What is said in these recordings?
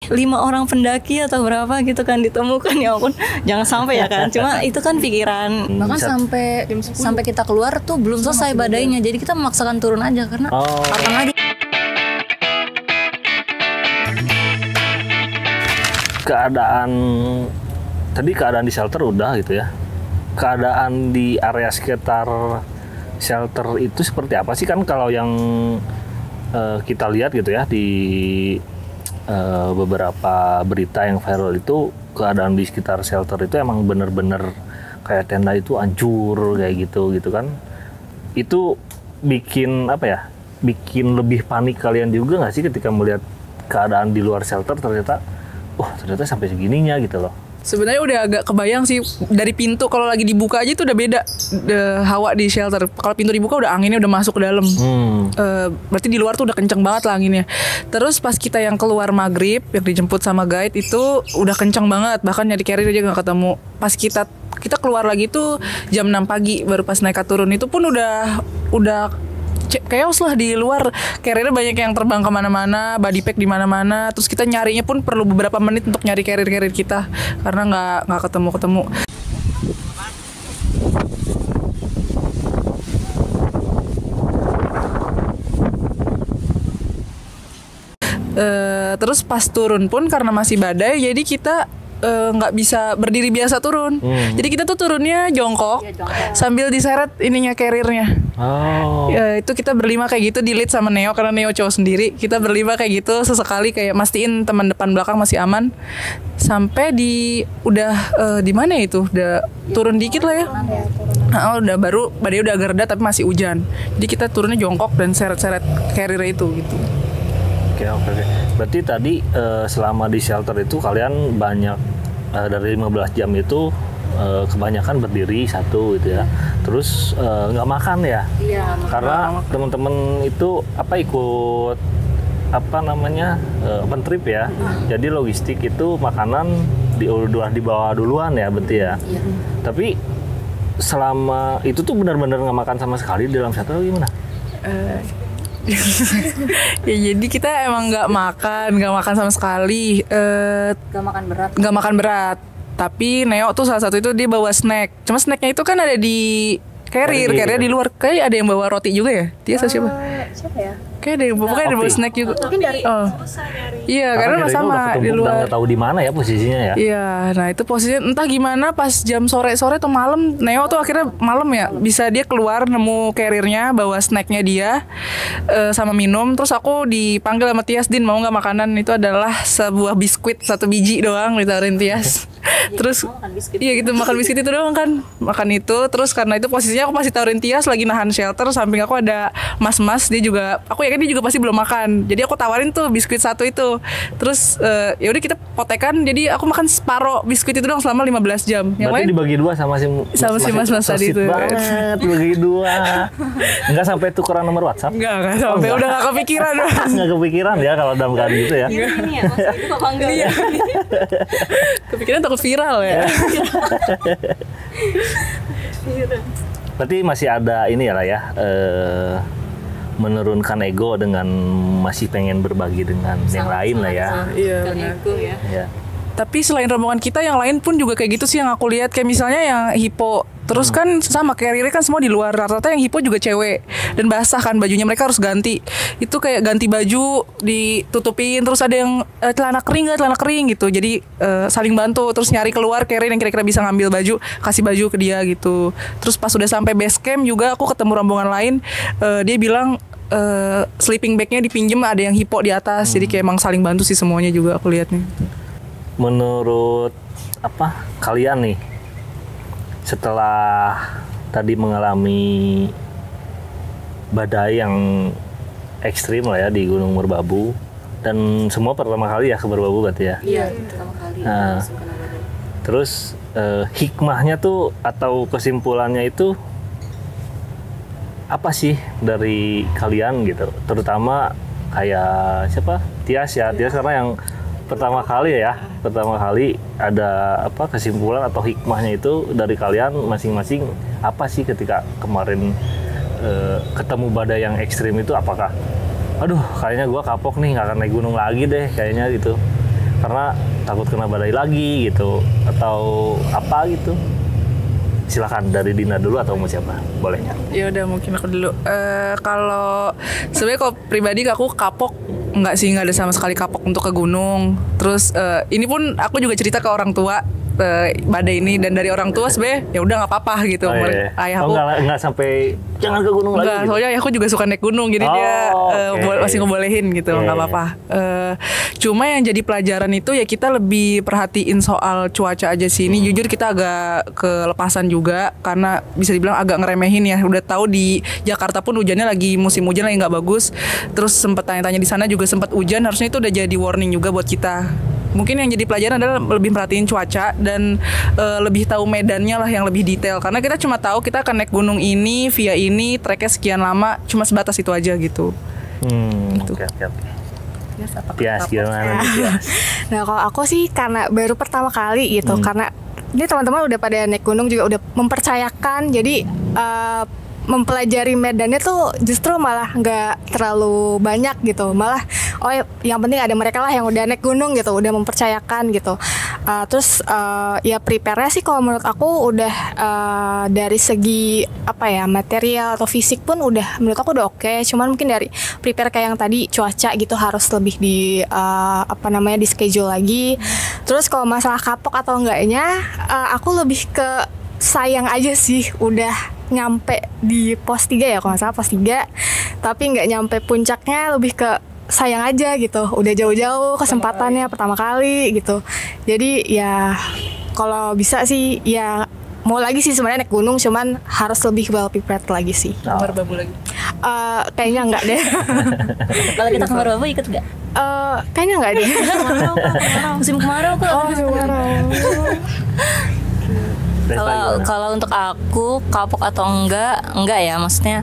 5 orang pendaki atau berapa gitu kan ditemukan, ya ampun, jangan sampai ya kan. Cuma itu kan pikiran. Bahkan sampai kita keluar tuh belum selesai badainya, jadi kita memaksakan turun aja karena kapan lagi. Keadaan di shelter udah gitu ya. Keadaan di area sekitar shelter itu seperti apa sih? Kan kalau yang kita lihat gitu ya di beberapa berita yang viral itu, keadaan di sekitar shelter itu emang bener-bener kayak tenda itu hancur kayak gitu kan. Itu bikin apa ya? Bikin lebih panik kalian juga nggak sih ketika melihat keadaan di luar shelter ternyata sampai segininya gitu loh. Sebenarnya udah agak kebayang sih dari pintu, kalau lagi dibuka aja tuh udah beda hawa di shelter. Kalau pintu dibuka udah anginnya udah masuk ke dalam. Berarti di luar tuh udah kenceng banget lah anginnya. Terus pas kita yang keluar maghrib yang dijemput sama guide itu udah kenceng banget, bahkan nyari carrier aja nggak ketemu. Pas kita keluar lagi tuh jam 6 pagi baru pas naik turun itu pun udah chaos lah di luar. Carrier banyak yang terbang kemana-mana, body pack di mana-mana. Terus kita nyarinya pun perlu beberapa menit untuk nyari carrier kita karena nggak ketemu. Terus pas turun pun karena masih badai, jadi kita nggak bisa berdiri biasa turun. Jadi kita tuh turunnya jongkok, sambil diseret ininya carriernya. Itu kita berlima kayak gitu, di lead sama Neo karena Neo cowok sendiri. Kita berlima kayak gitu, sesekali kayak mastiin teman depan belakang masih aman. Sampai udah di mana itu? Udah turun dikit lah ya. Udah baru badai udah agak reda tapi masih hujan. Jadi kita turunnya jongkok dan seret-seret carrier itu gitu. Oke. Berarti tadi selama di shelter itu kalian banyak dari 15 jam itu kebanyakan berdiri satu gitu ya. Terus nggak makan ya? Iya. Karena teman-teman itu ikut open trip ya. Jadi logistik itu makanan udah dibawa duluan ya, berarti ya. Iya. Tapi selama itu tuh benar-benar nggak makan sama sekali di dalam shelter gimana? Ya jadi kita emang nggak makan sama sekali. Nggak makan berat. Tapi Neo tuh salah satu itu dia bawa snack. Cuma snacknya itu kan ada di carrier di luar. Kayak ada yang bawa roti juga ya? Dia siapa? Siapa ya? Kayak ada yang bawa snack juga. Mungkin dari Iya, karena sama di luar. Nggak tahu di mana ya posisinya ya. Iya, nah itu posisinya entah gimana pas jam sore atau malam. Neo tuh akhirnya malam ya bisa dia keluar nemu carriernya, bawa snacknya dia sama minum. Terus aku dipanggil sama Tias, Din mau nggak makanan? Itu adalah sebuah biskuit 1 biji doang ditawarin Tias. Terus iya gitu, makan biskuit itu doang kan. Makan itu, terus karena itu posisinya aku masih tawarin Tias lagi nahan shelter, samping aku ada mas-mas, dia juga, aku yakin dia juga pasti belum makan. Jadi aku tawarin tuh biskuit 1 itu. Terus ya udah kita potekan, jadi aku makan separuh biskuit itu doang selama 15 jam. Yang lain dibagi 2 sama si mas-mas tadi itu. Banget, bagi 2. Enggak sampai tukeran nomor WhatsApp? Enggak sampai, udah enggak kepikiran. Enggak kepikiran ya kalau dalam keadaan gitu ya. Ini ya, maksud itu kok bangga ya. Kepikiran takut viral ya. Berarti masih ada ini ya lah ya, menurunkan ego dengan masih pengen berbagi dengan yang lain lah ya. Iya benar. Ya. Tapi selain rombongan kita, yang lain pun juga kayak gitu sih yang aku lihat. Kayak misalnya yang hipo, terus kan sama carrier kan semua di luar. Rata-rata yang hipo juga cewek dan basah kan bajunya, mereka harus ganti. Itu kayak ganti baju ditutupin, terus ada yang celana kering gitu. Jadi saling bantu, terus nyari keluar carrier yang kira-kira bisa ngambil baju, kasih baju ke dia gitu. Terus pas udah sampai base camp juga aku ketemu rombongan lain, dia bilang sleeping bagnya dipinjem, ada yang hipo di atas. Jadi kayak emang saling bantu sih semuanya juga aku lihatnya. Menurut kalian nih, setelah tadi mengalami badai yang ekstrim lah ya di Gunung Merbabu, dan semua pertama kali ya ke Merbabu berarti ya? Iya, pertama kali. Nah, terus hikmahnya tuh atau kesimpulannya itu apa sih dari kalian gitu? Terutama kayak siapa? Tias ya, Tias karena yang pertama kali ada kesimpulan atau hikmahnya itu dari kalian masing-masing apa sih ketika kemarin ketemu badai yang ekstrim itu? Apakah aduh kayaknya gue kapok nih, nggak akan naik gunung lagi deh kayaknya gitu, karena takut kena badai lagi gitu atau apa gitu. Silakan dari Dina dulu atau mau siapa? Boleh. Ya udah mungkin aku dulu. Kalau sebenarnya kalau pribadi aku kapok nggak ada sama sekali kapok untuk ke gunung. Terus ini pun aku juga cerita ke orang tua badai ini, dan dari orang tua sebenarnya ya udah nggak apa-apa gitu. Ayahku nggak sampai jangan ke gunung lagi. Soalnya ayahku juga suka naik gunung, jadi dia masih ngebolehin gitu, nggak apa-apa. Cuma yang jadi pelajaran itu ya kita lebih perhatiin soal cuaca aja sih. Ini jujur kita agak kelepasan juga karena bisa dibilang agak ngeremehin ya. Udah tahu di Jakarta pun hujannya lagi musim hujan lagi nggak bagus. Terus sempat tanya-tanya di sana juga sempat hujan. Harusnya itu udah jadi warning juga buat kita. Mungkin yang jadi pelajaran adalah lebih perhatiin cuaca dan lebih tahu medannya lah yang lebih detail. Karena kita cuma tahu kita akan naik gunung ini via ini, treknya sekian lama, cuma sebatas itu aja gitu. Oke. Tias gimana nih Tias? Nah kalau aku sih karena baru pertama kali gitu, karena ini teman-teman udah pada naik gunung juga udah mempercayakan, jadi mempelajari medannya tuh justru malah nggak terlalu banyak gitu, malah yang penting ada mereka lah yang udah naik gunung gitu, udah mempercayakan gitu. Terus ya prepare-nya sih kalau menurut aku udah dari segi apa ya material atau fisik pun udah menurut aku udah oke. Cuman mungkin dari prepare kayak yang tadi cuaca gitu harus lebih di di schedule lagi. Terus kalau masalah kapok atau enggaknya, aku lebih ke sayang aja sih udah nyampe di pos 3 ya kalau nggak salah pos 3, tapi nggak nyampe puncaknya, lebih ke sayang aja gitu, udah jauh-jauh kesempatannya pertama kali gitu. Jadi ya kalau bisa sih ya mau lagi sih sebenarnya naik gunung, cuman harus lebih well prepared lagi sih. Merbabu lagi? Kayaknya enggak deh. Kalau kita ke Merbabu ikut nggak? Kayaknya enggak deh. Musim kemarau kok. Musim kemarau. Kalau untuk aku kapok atau enggak ya, maksudnya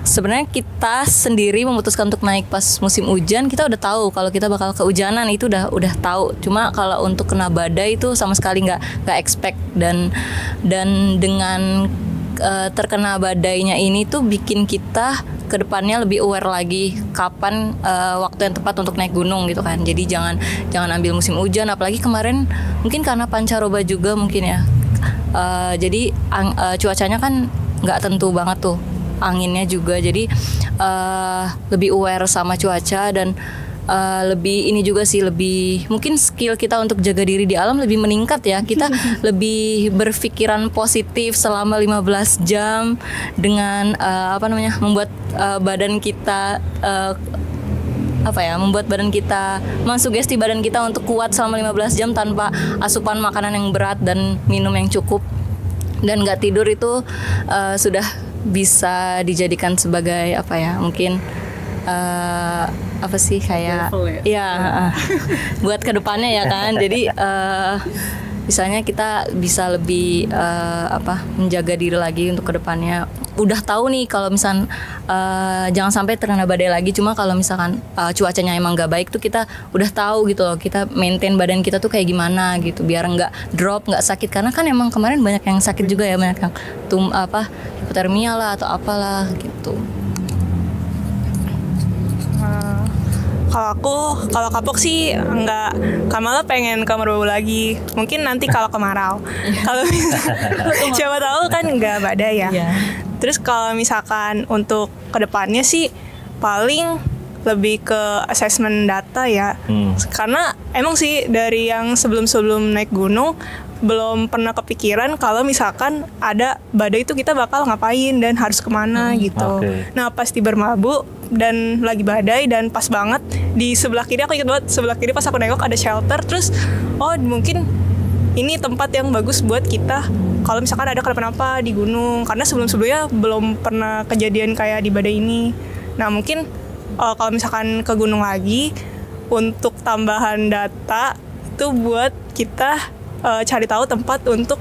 sebenarnya kita sendiri memutuskan untuk naik pas musim hujan, kita udah tahu kalau kita bakal kehujanan, itu udah tahu. Cuma kalau untuk kena badai itu sama sekali nggak expect, dan dengan terkena badainya ini tuh bikin kita kedepannya lebih aware lagi kapan waktu yang tepat untuk naik gunung gitu kan. Jadi jangan ambil musim hujan, apalagi kemarin mungkin karena pancaroba juga mungkin ya. Jadi cuacanya kan nggak tentu banget tuh, anginnya juga. Jadi lebih aware sama cuaca, dan lebih ini juga sih, lebih mungkin skill kita untuk jaga diri di alam lebih meningkat ya. Kita lebih berpikiran positif selama 15 jam dengan membuat badan kita membuat badan kita, mensugesti badan kita untuk kuat selama 15 jam tanpa asupan makanan yang berat dan minum yang cukup, dan nggak tidur itu sudah bisa dijadikan sebagai mungkin kayak buat kedepannya ya kan. Jadi misalnya kita bisa lebih menjaga diri lagi untuk kedepannya. Udah tahu nih kalau misal jangan sampai terkena badai lagi. Cuma kalau misalkan cuacanya emang nggak baik tuh kita udah tahu gitu loh, kita maintain badan kita tuh kayak gimana gitu biar nggak drop, nggak sakit. Karena kan emang kemarin banyak yang sakit juga ya, banyak yang hipotermia lah atau apalah gitu. Kalau kapok sih enggak, Kamala pengen ke Merbabu lagi. Mungkin nanti kalau kemarau. Kalau siapa tahu kan enggak badai ya. Terus kalau misalkan untuk kedepannya sih paling lebih ke assessment data ya. Karena emang sih dari yang sebelum naik gunung belum pernah kepikiran kalau misalkan ada badai itu kita bakal ngapain dan harus kemana gitu. Nah pas di Merbabu dan lagi badai dan pas banget di sebelah kiri, aku ingat banget sebelah kiri pas aku nengok ada shelter. Terus mungkin ini tempat yang bagus buat kita kalau misalkan ada kenapa-napa di gunung, karena sebelum-sebelumnya belum pernah kejadian kayak di badai ini. Nah mungkin kalau misalkan ke gunung lagi untuk tambahan data itu buat kita cari tahu tempat untuk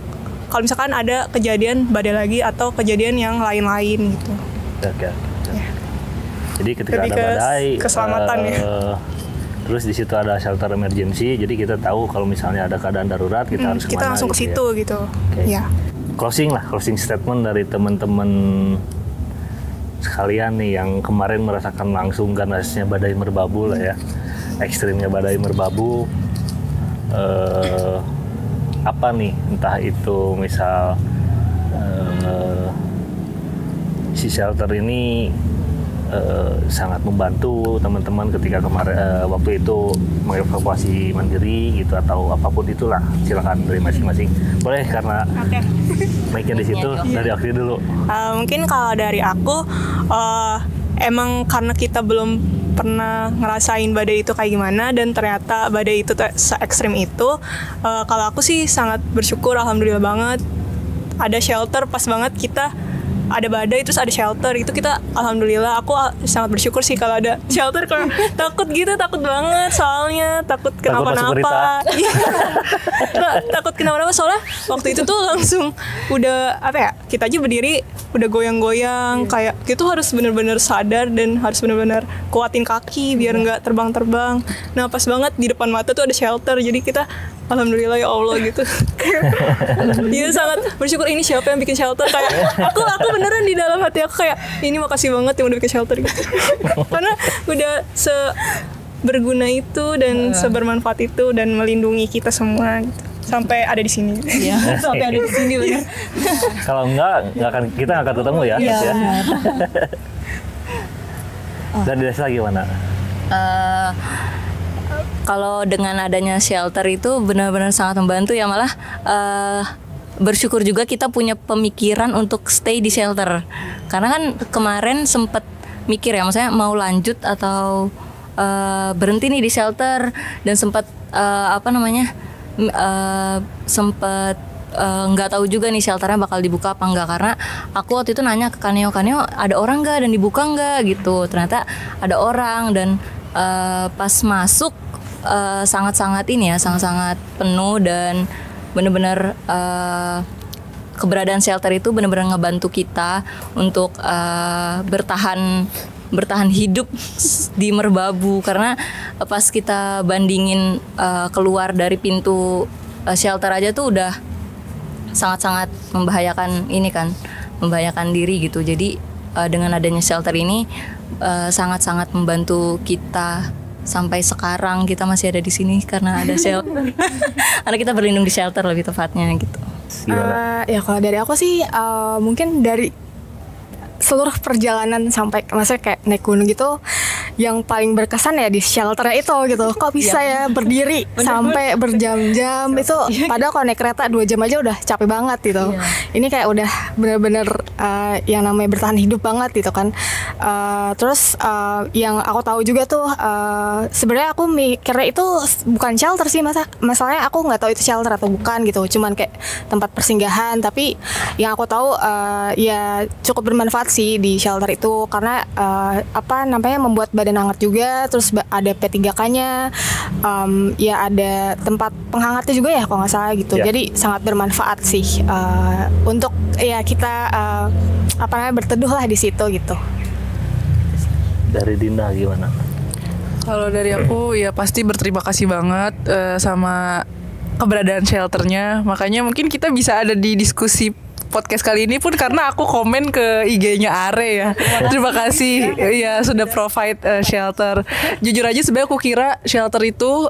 kalau misalkan ada kejadian badai lagi atau kejadian yang lain-lain gitu. Oke. Jadi ketika ada badai, keselamatan terus di situ ada shelter emergency, jadi kita tahu kalau misalnya ada keadaan darurat kita harus kemana. Kita langsung ke situ gitu. Ya. Closing statement dari teman-teman sekalian nih yang kemarin merasakan langsung ganasnya badai Merbabu lah ya. ekstrimnya badai merbabu, apa nih, entah itu misal si shelter ini sangat membantu teman-teman ketika kemarin waktu itu mengevakuasi mandiri gitu atau apapun itulah, silakan dari masing-masing. Boleh karena mic-nya di situ dari Akri dulu. Mungkin kalau dari aku emang karena kita belum pernah ngerasain badai itu kayak gimana dan ternyata badai itu se-ekstrim itu, kalau aku sih sangat bersyukur, alhamdulillah banget ada shelter pas banget kita ada badai terus ada shelter itu, kita alhamdulillah, aku sangat bersyukur sih kalau ada shelter. Kalau takut banget soalnya takut kenapa-napa. Takut kenapa-napa soalnya waktu itu tuh langsung udah apa ya, kita aja berdiri udah goyang-goyang kayak gitu, harus benar-benar sadar dan harus benar-benar kuatin kaki biar nggak terbang-terbang. Nah pas banget di depan mata tuh ada shelter, jadi kita alhamdulillah ya Allah gitu. Iya sangat bersyukur, ini siapa yang bikin shelter, kayak aku beneran di dalam hati aku kayak ini makasih banget yang udah bikin shelter gitu. Karena udah berguna itu dan sebermanfaat itu dan melindungi kita semua gitu. Sampai ada di sini. Iya, sampai ada di sini benar. Kalau kita nggak akan ketemu ya. Iya. Dan di desa gimana? Kalau dengan adanya shelter itu benar-benar sangat membantu ya, malah bersyukur juga kita punya pemikiran untuk stay di shelter. Karena kan kemarin sempet mikir ya, maksudnya mau lanjut atau berhenti nih di shelter, dan sempat sempat nggak tahu juga nih shelternya bakal dibuka apa enggak, karena aku waktu itu nanya ke Kaneo ada orang nggak dan dibuka nggak gitu. Ternyata ada orang, dan pas masuk sangat-sangat penuh, dan benar-benar keberadaan shelter itu benar-benar ngebantu kita untuk bertahan hidup di Merbabu. Karena pas kita bandingin keluar dari pintu shelter aja tuh udah sangat-sangat membahayakan diri gitu. Jadi dengan adanya shelter ini sangat-sangat membantu kita. Sampai sekarang kita masih ada di sini karena ada shelter. Karena kita berlindung di shelter lebih tepatnya gitu. Ya kalau dari aku sih mungkin dari seluruh perjalanan sampai maksudnya kayak naik gunung gitu, yang paling berkesan ya di shelternya itu gitu. Kok bisa ya berdiri sampai berjam-jam itu, padahal kalau naik kereta 2 jam aja udah capek banget gitu. Ini kayak udah benar-benar yang namanya bertahan hidup banget gitu kan. Terus yang aku tahu juga tuh sebenarnya aku mikirnya itu bukan shelter sih, masalahnya aku nggak tahu itu shelter atau bukan gitu, cuman kayak tempat persinggahan. Tapi yang aku tahu ya cukup bermanfaat sih di shelter itu, karena membuat badan hangat juga. Terus ada P3K-nya, ya ada tempat penghangatnya juga ya kalau nggak salah gitu. Jadi sangat bermanfaat sih untuk ya kita berteduh lah di situ gitu. Dari Dinda gimana? Kalau dari aku ya pasti berterima kasih banget sama keberadaan shelternya. Makanya mungkin kita bisa ada di diskusi podcast kali ini pun karena aku komen ke IG-nya Are ya. Terima kasih ya sudah provide shelter. Jujur aja sebenarnya aku kira shelter itu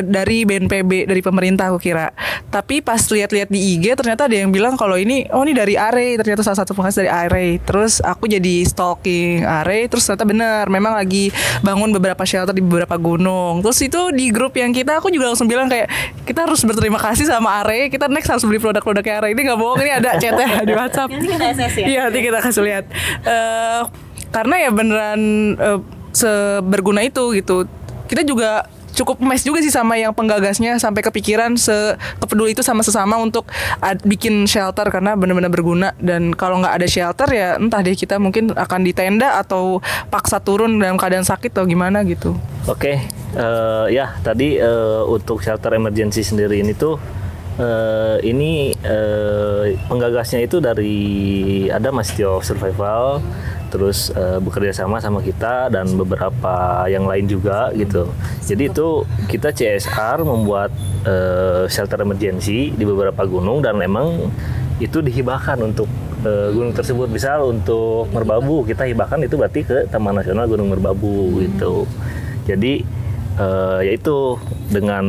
dari BNPB, dari pemerintah aku kira. Tapi pas lihat-lihat di IG ternyata ada yang bilang kalau ini dari Are, ternyata salah satu penghasilan dari Are. Terus aku jadi stalking Are, terus ternyata benar memang lagi bangun beberapa shelter di beberapa gunung. Terus itu di grup yang aku juga langsung bilang kayak kita harus berterima kasih sama Are. Kita next harus beli produk-produknya Are. Ini nggak bohong, ini ada chatnya di WhatsApp. Nanti kita SS ya. Iya, nanti kita kasih lihat. Karena ya beneran seberguna itu gitu. Kita juga cukup mes juga sih sama yang penggagasnya, sampai kepikiran sekepeduli itu sama sesama untuk bikin shelter karena benar-benar berguna. Dan kalau nggak ada shelter ya entah deh kita mungkin akan di tenda atau paksa turun dalam keadaan sakit atau gimana gitu. Oke, ya tadi untuk shelter emergency sendiri ini tuh penggagasnya itu dari ada Masjid Survival, terus bekerja sama kita dan beberapa yang lain juga gitu. Jadi itu kita CSR membuat shelter emergency di beberapa gunung, dan memang itu dihibahkan untuk gunung tersebut. Misal untuk Merbabu kita hibahkan itu berarti ke Taman Nasional Gunung Merbabu gitu. Jadi yaitu dengan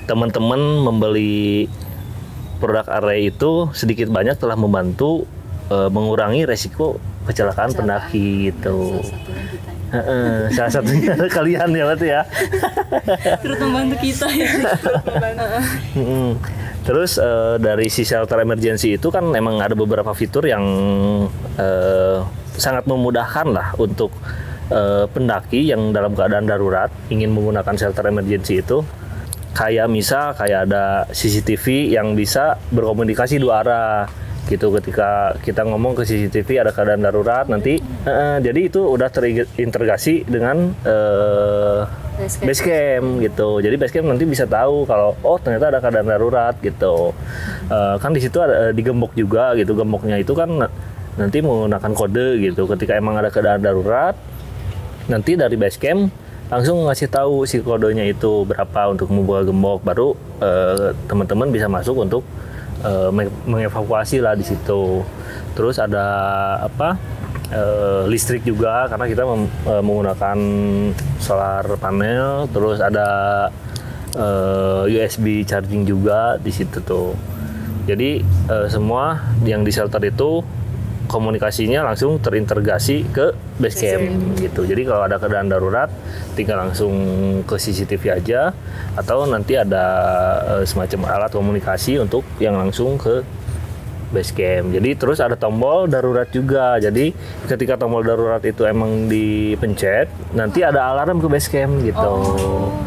teman-teman membeli produk Array itu sedikit banyak telah membantu mengurangi resiko kecelakaan pendaki gitu. Salah satunya kalian ya berarti ya. Terus membantu kita ya. Terus dari si shelter emergency itu kan emang ada beberapa fitur yang sangat memudahkan lah untuk pendaki yang dalam keadaan darurat ingin menggunakan shelter emergency itu. Kayak ada CCTV yang bisa berkomunikasi dua arah gitu. Ketika kita ngomong ke CCTV ada keadaan darurat nanti jadi itu udah terintegrasi dengan Basecamp gitu. Jadi Basecamp nanti bisa tahu kalau ternyata ada keadaan darurat gitu. Kan di situ ada digembok juga gitu. Gemboknya itu kan nanti menggunakan kode gitu. Ketika emang ada keadaan darurat, nanti dari Basecamp langsung ngasih tahu si kodenya itu berapa untuk membuka gembok, baru teman-teman bisa masuk untuk mengevakuasi lah di situ. Terus ada listrik juga karena kita menggunakan solar panel, terus ada USB charging juga di situ tuh. Jadi semua yang di shelter itu komunikasinya langsung terintegrasi ke Basecamp gitu. Jadi kalau ada keadaan darurat tinggal langsung ke CCTV aja, atau nanti ada semacam alat komunikasi untuk yang langsung ke Basecamp. Jadi terus ada tombol darurat juga. Jadi ketika tombol darurat itu emang dipencet, nanti ada alarm ke Basecamp gitu.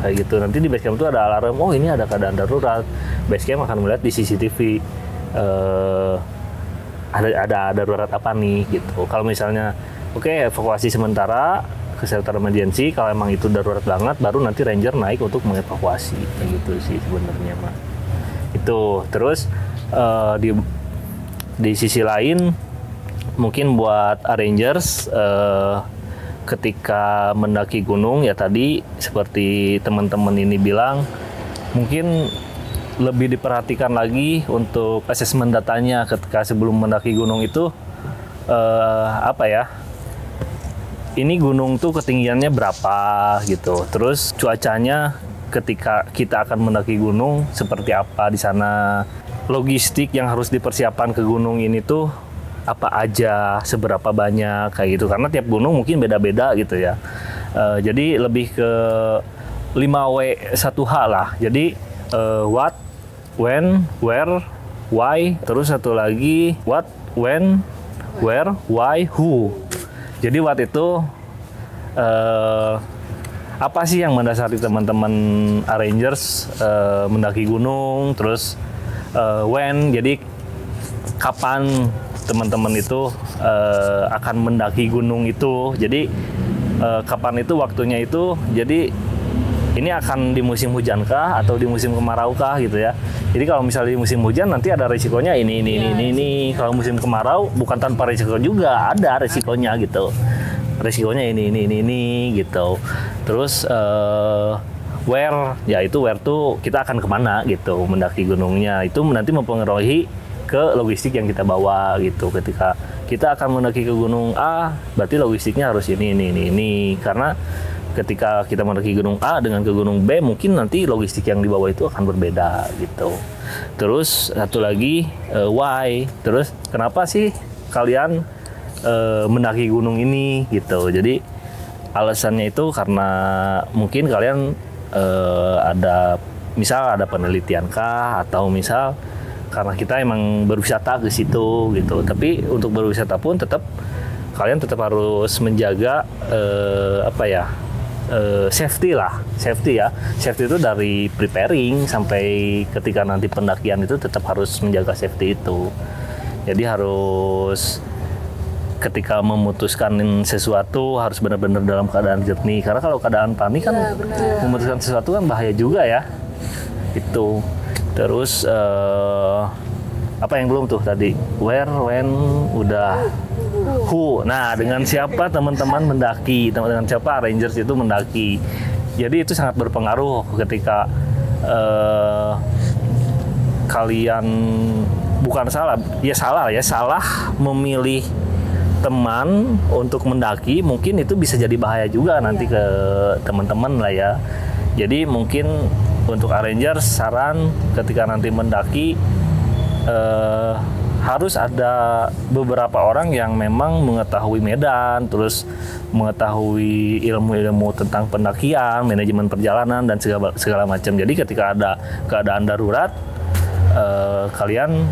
Kayak gitu. Nanti di Basecamp itu ada alarm, ini ada keadaan darurat. Basecamp akan melihat di CCTV ada darurat apa nih gitu. Kalau misalnya evakuasi sementara ke shelter emergency, kalau emang itu darurat banget baru nanti ranger naik untuk mengevakuasi gitu sih sebenarnya mah. Itu terus di sisi lain mungkin buat rangers ketika mendaki gunung ya tadi seperti teman-teman ini bilang, mungkin lebih diperhatikan lagi untuk asesmen datanya ketika sebelum mendaki gunung itu ini gunung tuh ketinggiannya berapa gitu, terus cuacanya ketika kita akan mendaki gunung seperti apa di sana, logistik yang harus dipersiapkan ke gunung ini tuh apa aja, seberapa banyak kayak gitu, karena tiap gunung mungkin beda-beda gitu ya. Jadi lebih ke 5W 1H lah. Jadi what, when, where, why, terus satu lagi what, when, where, why, who. Jadi what itu apa sih yang mendasari teman-teman arrangers mendaki gunung, terus when, jadi kapan teman-teman itu akan mendaki gunung itu. Jadi kapan itu waktunya itu, jadi ini akan di musim hujan kah atau di musim kemarau kah gitu ya. Jadi kalau misalnya di musim hujan nanti ada risikonya ini. Kalau musim kemarau bukan tanpa risiko juga, ada risikonya gitu. Risikonya ini gitu. Terus where, ya itu where tuh kita akan kemana gitu mendaki gunungnya. Itu nanti mempengaruhi ke logistik yang kita bawa gitu. Ketika kita akan mendaki ke gunung A, berarti logistiknya harus ini. Karena ketika kita mendaki gunung A dengan ke gunung B, mungkin nanti logistik yang dibawa itu akan berbeda gitu. Terus satu lagi why, terus kenapa sih kalian mendaki gunung ini gitu. Jadi alasannya itu karena mungkin kalian ada penelitian kah, atau misal karena kita emang berwisata ke situ gitu. Tapi untuk berwisata pun kalian tetap harus menjaga safety ya. Safety itu dari preparing sampai ketika nanti pendakian itu tetap harus menjaga safety itu. Jadi harus ketika memutuskan sesuatu harus benar-benar dalam keadaan jernih. Karena kalau keadaan panik kan memutuskan sesuatu kan bahaya juga ya. Itu. Terus apa yang belum tuh tadi? Where, when, udah. Who. Nah, dengan siapa teman-teman mendaki, dengan siapa rangers itu mendaki. Jadi itu sangat berpengaruh ketika kalian salah memilih teman untuk mendaki mungkin itu bisa jadi bahaya juga nanti ke teman-teman lah ya. Jadi mungkin untuk Rangers saran ketika nanti mendaki harus ada beberapa orang yang memang mengetahui medan, terus mengetahui ilmu-ilmu tentang pendakian, manajemen perjalanan dan segala macam. Jadi ketika ada keadaan darurat, kalian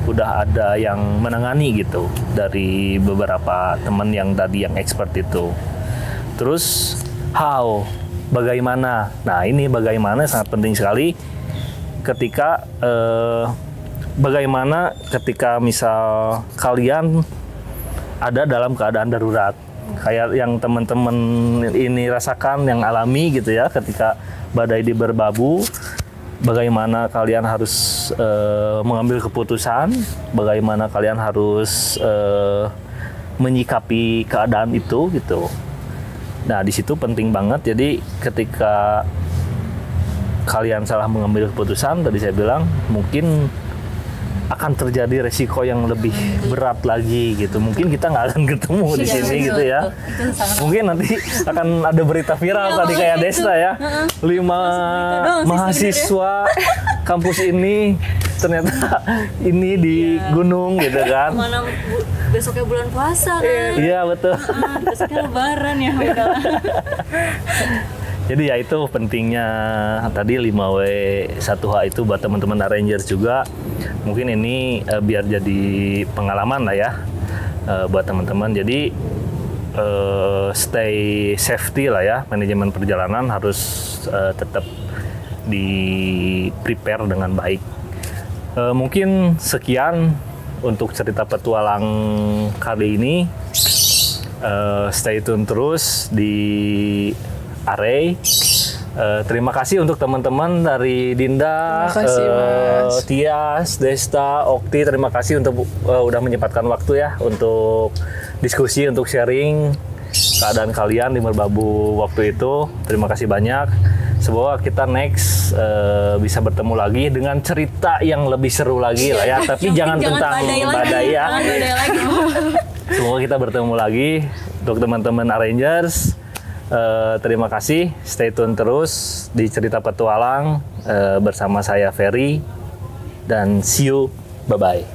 udah ada yang menangani gitu dari beberapa teman yang tadi yang expert itu. Terus bagaimana? Nah ini bagaimana sangat penting sekali ketika bagaimana ketika misal kalian ada dalam keadaan darurat kayak yang teman-teman ini rasakan yang alami gitu ya, ketika badai berbabu. Bagaimana kalian harus mengambil keputusan, bagaimana kalian harus menyikapi keadaan itu gitu. Nah di situ penting banget. Jadi ketika kalian salah mengambil keputusan, tadi saya bilang mungkin akan terjadi resiko yang lebih berat lagi gitu. Mungkin kita nggak akan ketemu di sini gitu ya. Mungkin nanti akan ada berita viral tadi kayak Desta ya. 5 mahasiswa kampus ini ternyata ini di gunung gitu kan. Mana besoknya bulan puasa kan. Iya betul. Besoknya lebaran ya. Jadi ya itu pentingnya tadi 5W1H itu buat teman-teman Rangers juga. Mungkin ini biar jadi pengalaman lah ya buat teman-teman. Jadi stay safety lah ya, manajemen perjalanan harus tetap di prepare dengan baik. Mungkin sekian untuk cerita petualang kali ini. Stay tune terus di Array. Terima kasih untuk teman-teman dari Dinda, Tias, Desta, Okti. Terima kasih untuk udah menyempatkan waktu ya untuk diskusi, untuk sharing keadaan kalian di Merbabu waktu itu. Terima kasih banyak. Semoga kita next bisa bertemu lagi dengan cerita yang lebih seru lagi lah ya. Tapi jangan tentang badai ya. Semoga kita bertemu lagi untuk teman-teman Rangers. Terima kasih, stay tune terus di Cerita Petualang bersama saya Ferry, dan see you, bye-bye.